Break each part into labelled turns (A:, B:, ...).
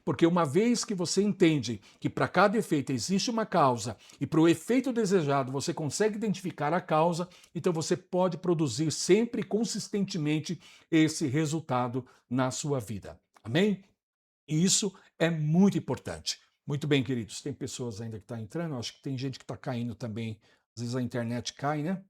A: Porque uma vez que você entende que para cada efeito existe uma causa e para o efeito desejado você consegue identificar a causa, então você pode produzir sempre consistentemente esse resultado na sua vida. Amém? E isso é muito importante. Muito bem, queridos. Tem pessoas ainda que estão entrando, acho que tem gente que está caindo também. Às vezes a internet cai, né?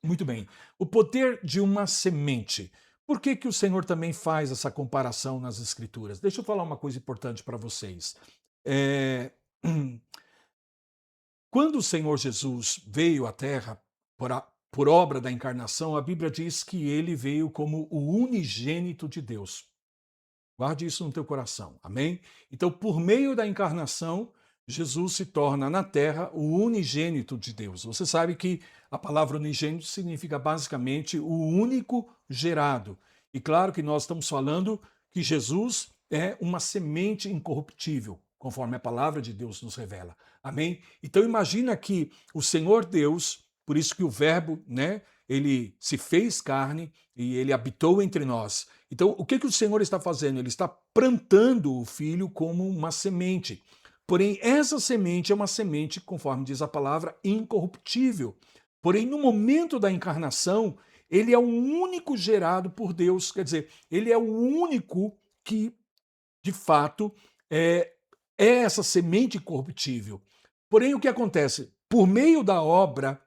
A: Muito bem. O poder de uma semente. Por que, que o Senhor também faz essa comparação nas Escrituras? Deixa eu falar uma coisa importante para vocês. É... Quando o Senhor Jesus veio à Terra por obra da encarnação, a Bíblia diz que ele veio como o unigênito de Deus. Guarde isso no teu coração, amém? Então, por meio da encarnação, Jesus se torna na terra o unigênito de Deus. Você sabe que a palavra unigênito significa basicamente o único gerado. E claro que nós estamos falando que Jesus é uma semente incorruptível, conforme a palavra de Deus nos revela. Amém? Então imagina que o Senhor Deus, por isso que o verbo, né, ele se fez carne e ele habitou entre nós. Então, o que o Senhor está fazendo? Ele está plantando o Filho como uma semente. Porém, essa semente é uma semente, conforme diz a palavra, incorruptível. Porém, no momento da encarnação, ele é o único gerado por Deus. Quer dizer, ele é o único que, de fato, é essa semente incorruptível. Porém, o que acontece? Por meio da obra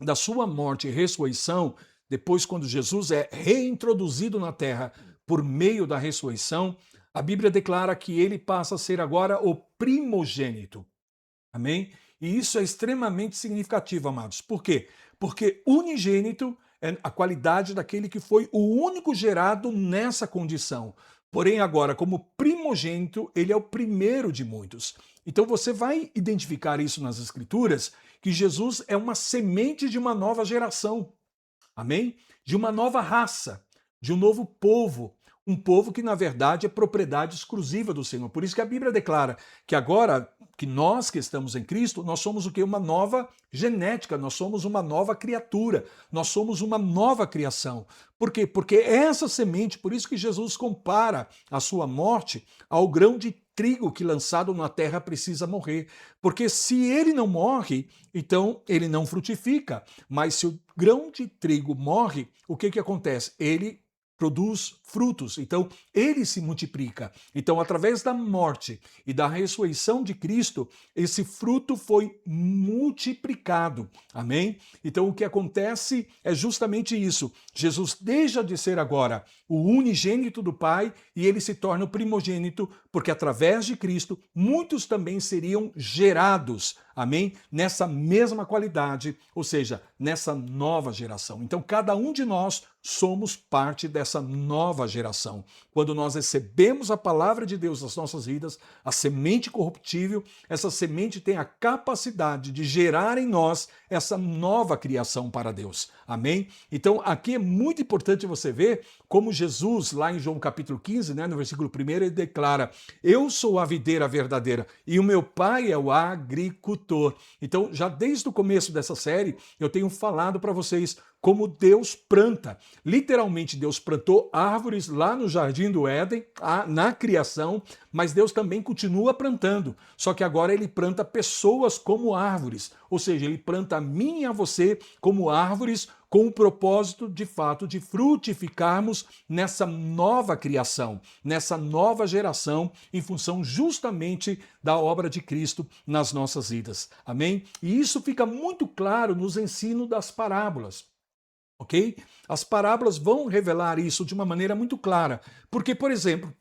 A: da sua morte e ressurreição, depois quando Jesus é reintroduzido na terra por meio da ressurreição, a Bíblia declara que ele passa a ser agora o primogênito. Amém? E isso é extremamente significativo, amados. Por quê? Porque unigênito é a qualidade daquele que foi o único gerado nessa condição. Porém, agora, como primogênito, ele é o primeiro de muitos. Então você vai identificar isso nas Escrituras, que Jesus é uma semente de uma nova geração. Amém? De uma nova raça, de um novo povo. Um povo que, na verdade, é propriedade exclusiva do Senhor. Por isso que a Bíblia declara que agora, que nós que estamos em Cristo, nós somos o quê? Uma nova genética, nós somos uma nova criatura, nós somos uma nova criação. Por quê? Porque essa semente, por isso que Jesus compara a sua morte ao grão de trigo que lançado na terra precisa morrer. Porque se ele não morre, então ele não frutifica. Mas se o grão de trigo morre, o que que acontece? Ele produz frutos, então ele se multiplica. Então, através da morte e da ressurreição de Cristo, esse fruto foi multiplicado. Amém? Então, o que acontece é justamente isso. Jesus deixa de ser agora o unigênito do Pai e ele se torna o primogênito, porque através de Cristo, muitos também seriam gerados. Amém? Nessa mesma qualidade, ou seja, nessa nova geração. Então, cada um de nós somos parte dessa nova geração. Quando nós recebemos a palavra de Deus nas nossas vidas, a semente corruptível, essa semente tem a capacidade de gerar em nós essa nova criação para Deus. Amém? Então, aqui é muito importante você ver como Jesus, lá em João capítulo 15, né, no versículo 1, ele declara: eu sou a videira verdadeira e o meu pai é o agricultor. Então, já desde o começo dessa série, eu tenho falado para vocês como Deus planta. Literalmente, Deus plantou árvores lá no Jardim do Éden, na criação, mas Deus também continua plantando. Só que agora ele planta pessoas como árvores, ou seja, ele planta a mim e a você como árvores, com o propósito, de fato, de frutificarmos nessa nova criação, nessa nova geração, em função justamente da obra de Cristo nas nossas vidas. Amém? E isso fica muito claro nos ensinos das parábolas. Ok? As parábolas vão revelar isso de uma maneira muito clara. Porque, por exemplo,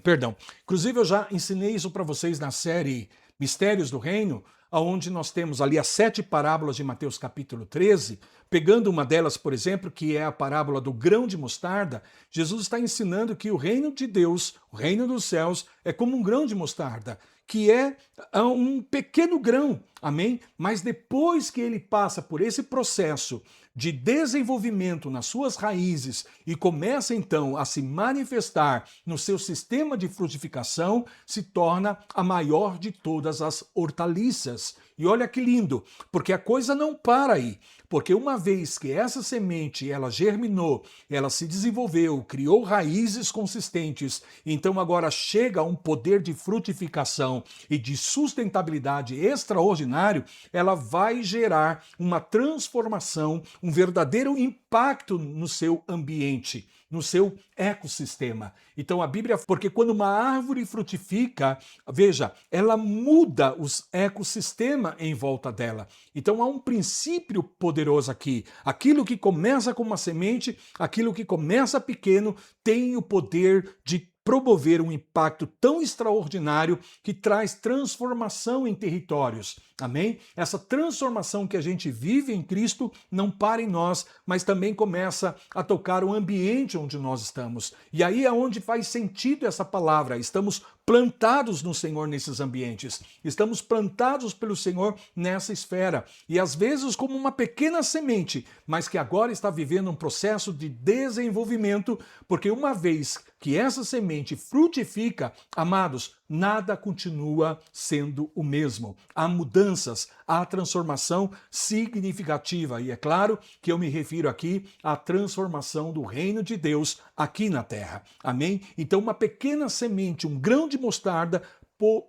A: perdão, inclusive eu já ensinei isso para vocês na série Mistérios do Reino, onde nós temos ali as 7 parábolas de Mateus capítulo 13, pegando uma delas, por exemplo, que é a parábola do grão de mostarda. Jesus está ensinando que o reino de Deus, o reino dos céus, é como um grão de mostarda, que é um pequeno grão, amém? Mas depois que ele passa por esse processo de desenvolvimento nas suas raízes e começa então a se manifestar no seu sistema de frutificação, se torna a maior de todas as hortaliças. E olha que lindo, porque a coisa não para aí. Porque uma vez que essa semente ela germinou, ela se desenvolveu, criou raízes consistentes, então agora chega a um poder de frutificação e de sustentabilidade extraordinário, ela vai gerar uma transformação, um verdadeiro impacto no seu ambiente, no seu ecossistema. Então a Bíblia, porque quando uma árvore frutifica, veja, ela muda os ecossistema em volta dela. Então há um princípio poderoso aqui. Aquilo que começa com uma semente, aquilo que começa pequeno, tem o poder de promover um impacto tão extraordinário que traz transformação em territórios. Amém? Essa transformação que a gente vive em Cristo não para em nós, mas também começa a tocar o ambiente onde nós estamos. E aí é onde faz sentido essa palavra. Estamos plantados no Senhor nesses ambientes. Estamos plantados pelo Senhor nessa esfera. E às vezes como uma pequena semente, mas que agora está vivendo um processo de desenvolvimento, porque uma vez que essa semente frutifica, amados, nada continua sendo o mesmo. Há mudanças, há transformação significativa. E é claro que eu me refiro aqui à transformação do reino de Deus aqui na terra. Amém? Então, uma pequena semente, um grão de mostarda,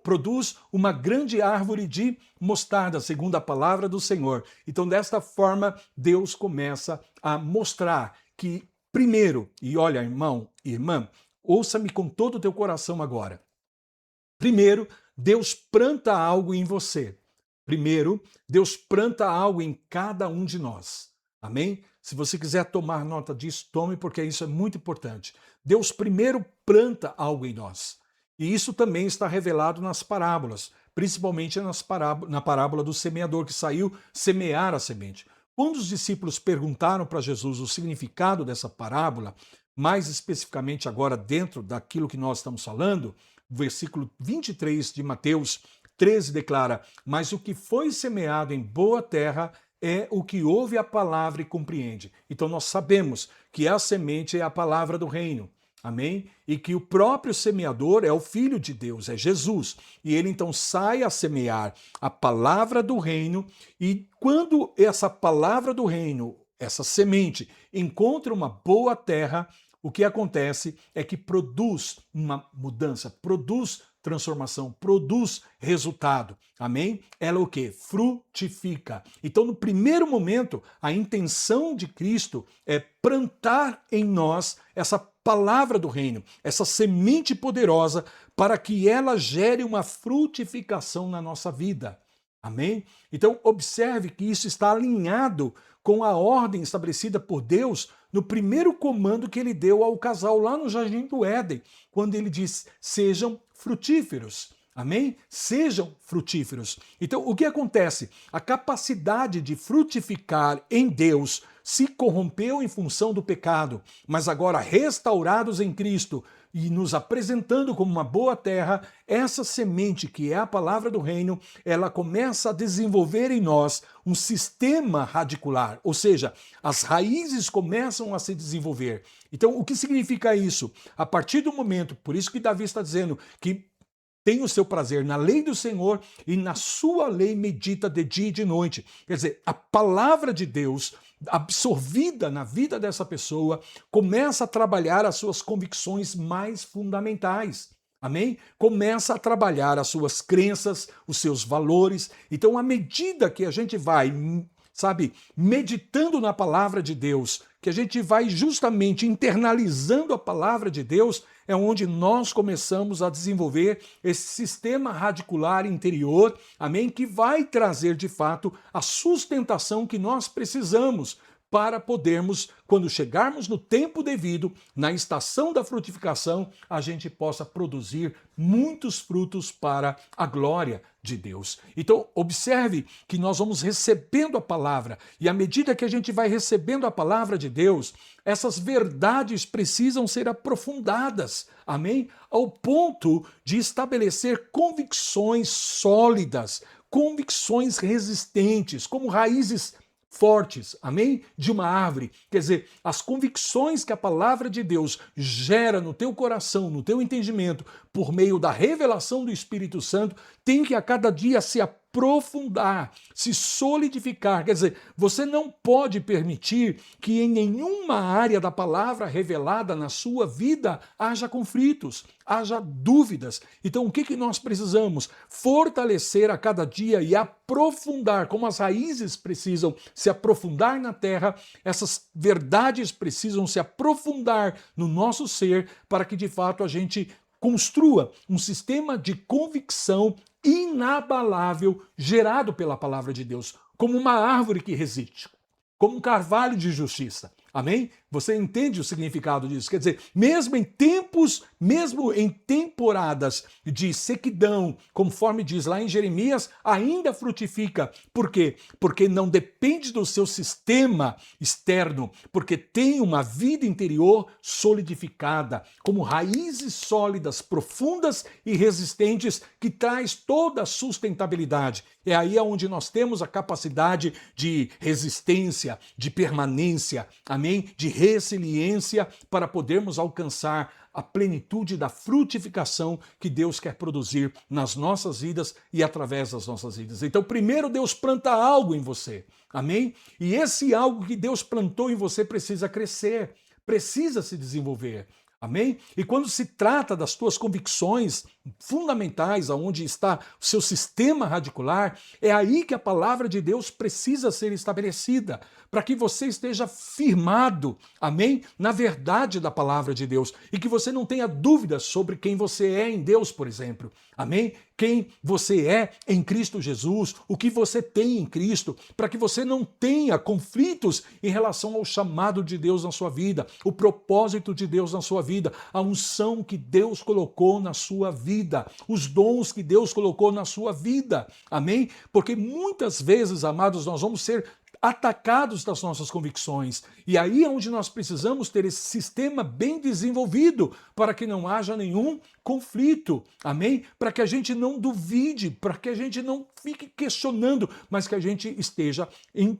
A: produz uma grande árvore de mostarda, segundo a palavra do Senhor. Então, desta forma, Deus começa a mostrar que, primeiro, e olha, irmão, irmã, ouça-me com todo o teu coração agora. Primeiro, Deus planta algo em você. Primeiro, Deus planta algo em cada um de nós. Amém? Se você quiser tomar nota disso, tome, porque isso é muito importante. Deus primeiro planta algo em nós. E isso também está revelado nas parábolas, principalmente na parábola do semeador que saiu semear a semente. Quando os discípulos perguntaram para Jesus o significado dessa parábola, mais especificamente agora dentro daquilo que nós estamos falando, o versículo 23 de Mateus 13 declara: mas o que foi semeado em boa terra é o que ouve a palavra e compreende. Então nós sabemos que a semente é a palavra do reino. Amém? E que o próprio semeador é o Filho de Deus, é Jesus. E ele então sai a semear a palavra do reino, e quando essa palavra do reino, essa semente, encontra uma boa terra, o que acontece é que produz uma mudança, produz transformação, produz resultado. Amém? Ela o quê? Frutifica. Então, no primeiro momento, a intenção de Cristo é plantar em nós essa palavra do reino, essa semente poderosa, para que ela gere uma frutificação na nossa vida. Amém? Então, observe que isso está alinhado com a ordem estabelecida por Deus no primeiro comando que ele deu ao casal lá no Jardim do Éden, quando ele diz: sejam frutíferos. Amém? Sejam frutíferos. Então, o que acontece? A capacidade de frutificar em Deus se corrompeu em função do pecado, mas agora restaurados em Cristo e nos apresentando como uma boa terra, essa semente que é a palavra do reino, ela começa a desenvolver em nós um sistema radicular, ou seja, as raízes começam a se desenvolver. Então, o que significa isso? A partir do momento, por isso que Davi está dizendo que tem o seu prazer na lei do Senhor e na sua lei medita de dia e de noite. Quer dizer, a palavra de Deus absorvida na vida dessa pessoa começa a trabalhar as suas convicções mais fundamentais. Amém? Começa a trabalhar as suas crenças, os seus valores. Então, à medida que a gente vai, meditando na palavra de Deus, que a gente vai justamente internalizando a palavra de Deus, é onde nós começamos a desenvolver esse sistema radicular interior, amém? Que vai trazer, de fato, a sustentação que nós precisamos para podermos, quando chegarmos no tempo devido, na estação da frutificação, a gente possa produzir muitos frutos para a glória de Deus. Então, observe que nós vamos recebendo a palavra, e à medida que a gente vai recebendo a palavra de Deus, essas verdades precisam ser aprofundadas, amém? Ao ponto de estabelecer convicções sólidas, convicções resistentes, como raízes fortes, amém? De uma árvore. Quer dizer, as convicções que a palavra de Deus gera no teu coração, no teu entendimento, por meio da revelação do Espírito Santo, tem que a cada dia se aprofundar, se solidificar. Quer dizer, você não pode permitir que em nenhuma área da palavra revelada na sua vida haja conflitos, haja dúvidas. Então, o que nós precisamos? Fortalecer a cada dia e aprofundar, como as raízes precisam se aprofundar na terra, essas verdades precisam se aprofundar no nosso ser para que de fato a gente construa um sistema de convicção inabalável gerado pela palavra de Deus, como uma árvore que resiste, como um carvalho de justiça. Amém? Você entende o significado disso? Quer dizer, mesmo em tempos, mesmo em temporadas de sequidão, conforme diz lá em Jeremias, ainda frutifica. Por quê? Porque não depende do seu sistema externo, porque tem uma vida interior solidificada, como raízes sólidas, profundas e resistentes, que traz toda a sustentabilidade. É aí onde nós temos a capacidade de resistência, de permanência, amém? De resiliência para podermos alcançar a plenitude da frutificação que Deus quer produzir nas nossas vidas e através das nossas vidas. Então, primeiro Deus planta algo em você, amém? E esse algo que Deus plantou em você precisa crescer, precisa se desenvolver. Amém? E quando se trata das tuas convicções fundamentais, aonde está o seu sistema radicular, é aí que a palavra de Deus precisa ser estabelecida, para que você esteja firmado, amém? Na verdade da palavra de Deus, e que você não tenha dúvidas sobre quem você é em Deus, por exemplo. Amém? Quem você é em Cristo Jesus, o que você tem em Cristo, para que você não tenha conflitos em relação ao chamado de Deus na sua vida, o propósito de Deus na sua vida, a unção que Deus colocou na sua vida, os dons que Deus colocou na sua vida. Amém? Porque muitas vezes, amados, nós vamos ser atacados das nossas convicções. E aí é onde nós precisamos ter esse sistema bem desenvolvido para que não haja nenhum conflito. Amém? Para que a gente não duvide, para que a gente não fique questionando, mas que a gente esteja em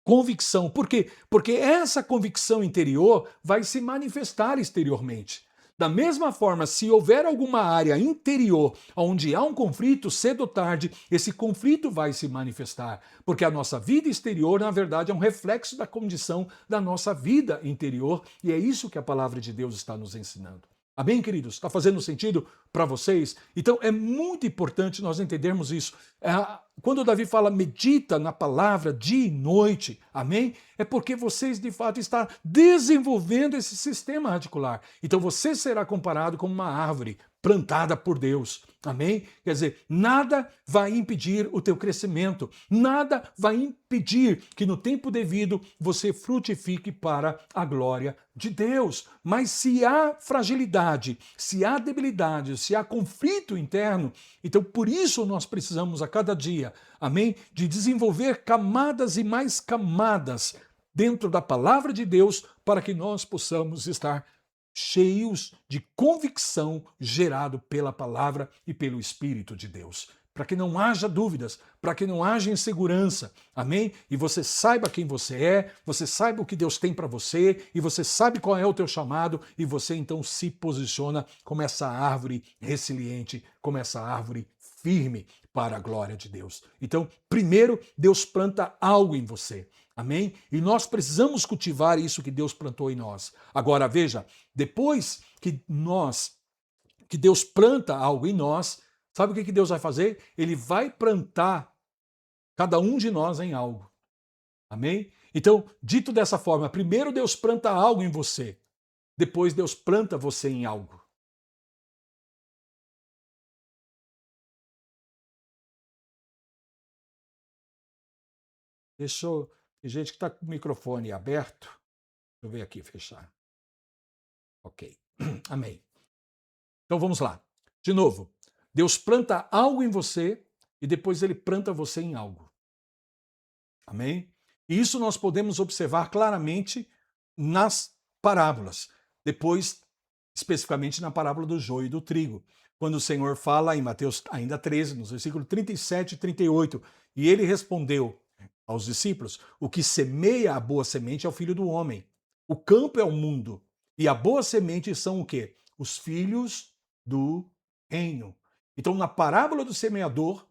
A: convicção. Por quê? Porque essa convicção interior vai se manifestar exteriormente. Da mesma forma, se houver alguma área interior onde há um conflito, cedo ou tarde, esse conflito vai se manifestar. Porque a nossa vida exterior, na verdade, é um reflexo da condição da nossa vida interior. E é isso que a palavra de Deus está nos ensinando. Amém, queridos? Está fazendo sentido para vocês? Então é muito importante nós entendermos isso. Quando Davi fala medita na palavra dia e noite, amém? É porque vocês de fato estão desenvolvendo esse sistema radicular. Então você será comparado com uma árvore plantada por Deus. Amém? Quer dizer, nada vai impedir o teu crescimento, nada vai impedir que no tempo devido você frutifique para a glória de Deus. Mas se há fragilidade, se há debilidade, se há conflito interno, então por isso nós precisamos a cada dia, amém, de desenvolver camadas e mais camadas dentro da palavra de Deus para que nós possamos estar cheios de convicção gerado pela palavra e pelo Espírito de Deus. Para que não haja dúvidas, para que não haja insegurança, amém? E você saiba quem você é, você saiba o que Deus tem para você, e você sabe qual é o teu chamado, e você então se posiciona como essa árvore resiliente, como essa árvore firme para a glória de Deus. Então, primeiro, Deus planta algo em você. Amém? E nós precisamos cultivar isso que Deus plantou em nós. Agora, veja, depois que Deus planta algo em nós, sabe o que Deus vai fazer? Ele vai plantar cada um de nós em algo. Amém? Então, dito dessa forma, primeiro Deus planta algo em você, depois Deus planta você em algo. Tem gente que está com o microfone aberto. Deixa eu ver aqui, fechar. Ok. Amém. Então vamos lá. De novo. Deus planta algo em você e depois ele planta você em algo. Amém? E isso nós podemos observar claramente nas parábolas. Depois, especificamente na parábola do joio e do trigo. Quando o Senhor fala em Mateus ainda 13, nos versículos 37 e 38, e ele respondeu aos discípulos: o que semeia a boa semente é o filho do homem. O campo é o mundo. E a boa semente são o quê? Os filhos do reino. Então, na parábola do semeador,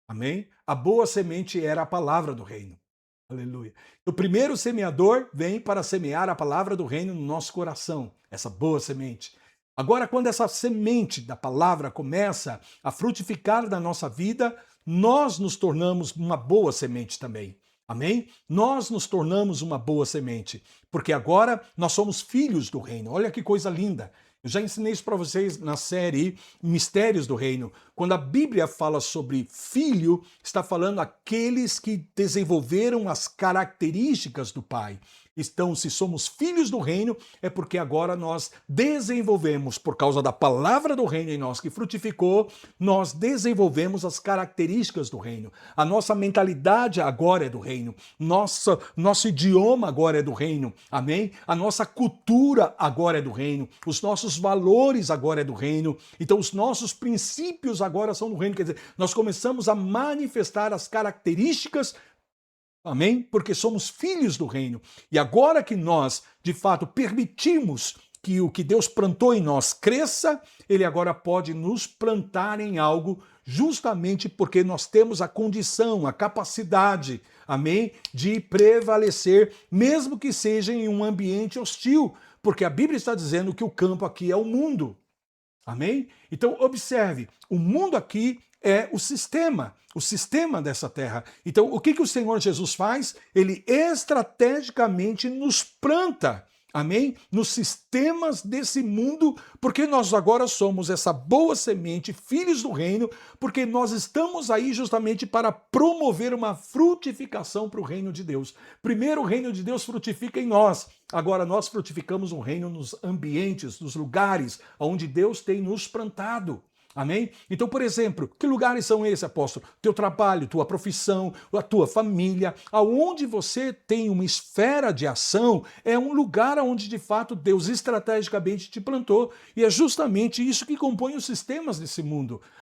A: Amém? A boa semente era a palavra do reino. Aleluia. O primeiro semeador vem para semear a palavra do reino no nosso coração, essa boa semente. Agora, quando essa semente da palavra começa a frutificar na nossa vida, nós nos tornamos uma boa semente também. Amém? Nós nos tornamos uma boa semente, porque agora nós somos filhos do reino. Olha que coisa linda. Eu já ensinei isso para vocês na série Mistérios do Reino. Quando a Bíblia fala sobre filho, está falando aqueles que desenvolveram as características do Pai. Então, se somos filhos do reino, é porque agora nós desenvolvemos, por causa da palavra do reino em nós que frutificou, nós desenvolvemos as características do reino. A nossa mentalidade agora é do reino. Nosso idioma agora é do reino. Amém? A nossa cultura agora é do reino. Os nossos valores agora é do reino. Então, os nossos princípios agora são do reino. Quer dizer, nós começamos a manifestar as características. Amém? Porque somos filhos do reino. E agora que nós, de fato, permitimos que o que Deus plantou em nós cresça, Ele agora pode nos plantar em algo justamente porque nós temos a condição, a capacidade, amém? De prevalecer, mesmo que seja em um ambiente hostil. Porque a Bíblia está dizendo que o campo aqui é o mundo. Amém? Então, observe, o mundo aqui é o sistema dessa terra. Então, o que o Senhor Jesus faz? Ele estrategicamente nos planta, amém? Nos sistemas desse mundo, porque nós agora somos essa boa semente, filhos do reino, porque nós estamos aí justamente para promover uma frutificação para o reino de Deus. Primeiro, o reino de Deus frutifica em nós. Agora, nós frutificamos o reino nos ambientes, nos lugares onde Deus tem nos plantado. Amém? Então, por exemplo, que lugares são esses, apóstolo? Teu trabalho, tua profissão, a tua família, aonde você tem uma esfera de ação, é um lugar onde, de fato, Deus estrategicamente te plantou. E é justamente isso que compõe os sistemas desse mundo.